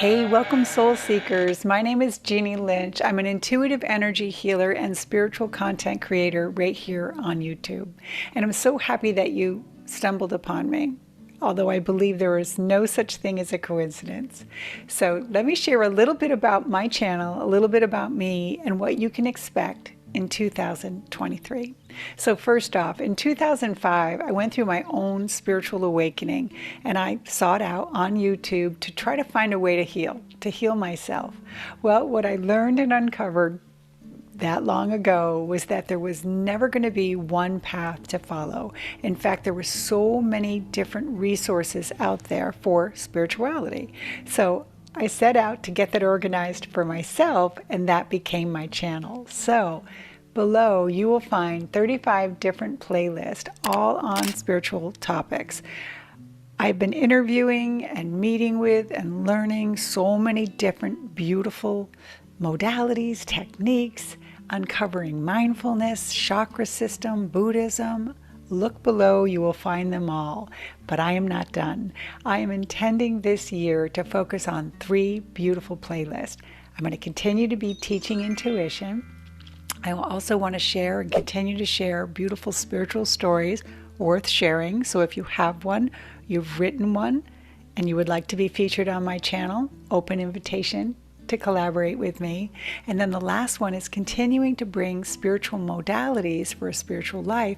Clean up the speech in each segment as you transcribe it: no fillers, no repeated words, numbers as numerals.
Hey, welcome Soul Seekers. My name is Jeannie Lynch. I'm an intuitive energy healer and spiritual content creator right here on YouTube. And I'm so happy that you stumbled upon me, although I believe there is no such thing as a coincidence. So let me share a little bit about my channel, a little bit about me, and what you can expect in 2023. So first off, in 2005, I went through my own spiritual awakening, and I sought out on YouTube to try to find a way to heal myself. Well, what I learned and uncovered that long ago was that there was never going to be one path to follow. In fact, there were so many different resources out there for spirituality. So I set out to get that organized for myself, and that became my channel. So below you will find 35 different playlists, all on spiritual topics. I've been interviewing and meeting with and learning so many different beautiful modalities, techniques, uncovering mindfulness, chakra system, Buddhism. Look below, you will find them all. But I am not done. I am intending this year to focus on 3 beautiful playlists. I'm going to continue to be teaching intuition. I will also want to share and continue to share beautiful spiritual stories worth sharing. So if you have one, you've written one, and you would like to be featured on my channel, open invitation to collaborate with me. And then the last one is continuing to bring spiritual modalities for a spiritual life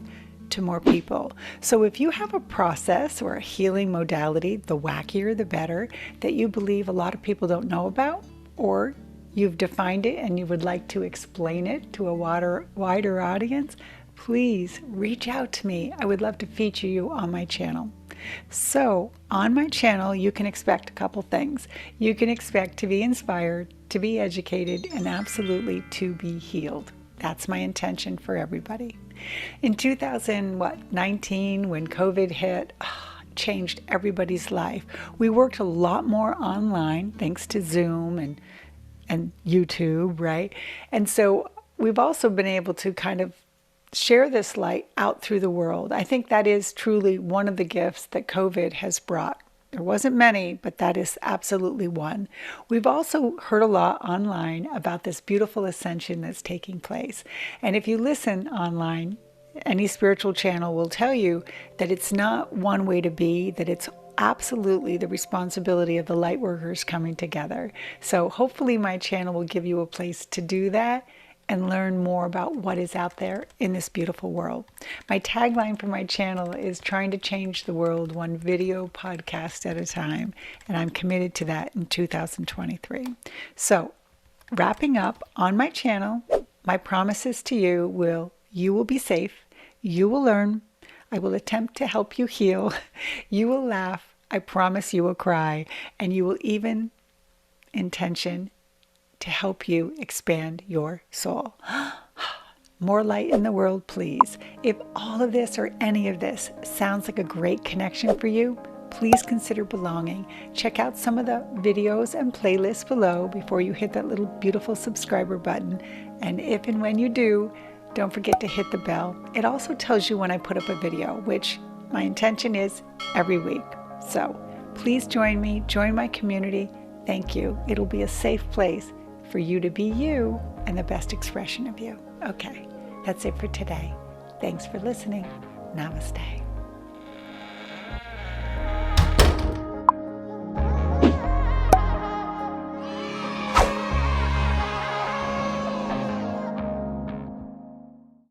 to more people. So if you have a process or a healing modality, the wackier the better, that you believe a lot of people don't know about, or you've defined it and you would like to explain it to a wider audience, please reach out to me. I would love to feature you on my channel. So on my channel, you can expect a couple things. You can expect to be inspired, to be educated, and absolutely to be healed. That's my intention for everybody. In 2019, when COVID hit, changed everybody's life. We worked a lot more online thanks to Zoom and YouTube, right? And so we've also been able to kind of share this light out through the world. I think that is truly one of the gifts that COVID has brought. There wasn't many, but that is absolutely one. We've also heard a lot online about this beautiful ascension that's taking place. And if you listen online, any spiritual channel will tell you that it's not one way to be, that it's absolutely the responsibility of the light workers coming together. So hopefully my channel will give you a place to do that and learn more about what is out there in this beautiful world. My tagline for my channel is trying to change the world one video podcast at a time, and I'm committed to that in 2023. So wrapping up on my channel, my promises to you will be safe, you will learn, I will attempt to help you heal, you will laugh, I promise you will cry, and you will even intention to help you expand your soul. More light in the world, please. If all of this or any of this sounds like a great connection for you, please consider belonging. Check out some of the videos and playlists below before you hit that little beautiful subscriber button. And if and when you do, don't forget to hit the bell. It also tells you when I put up a video, which my intention is every week. So please join me, join my community. Thank you. It'll be a safe place for you to be you and the best expression of you. Okay, that's it for today. Thanks for listening. Namaste.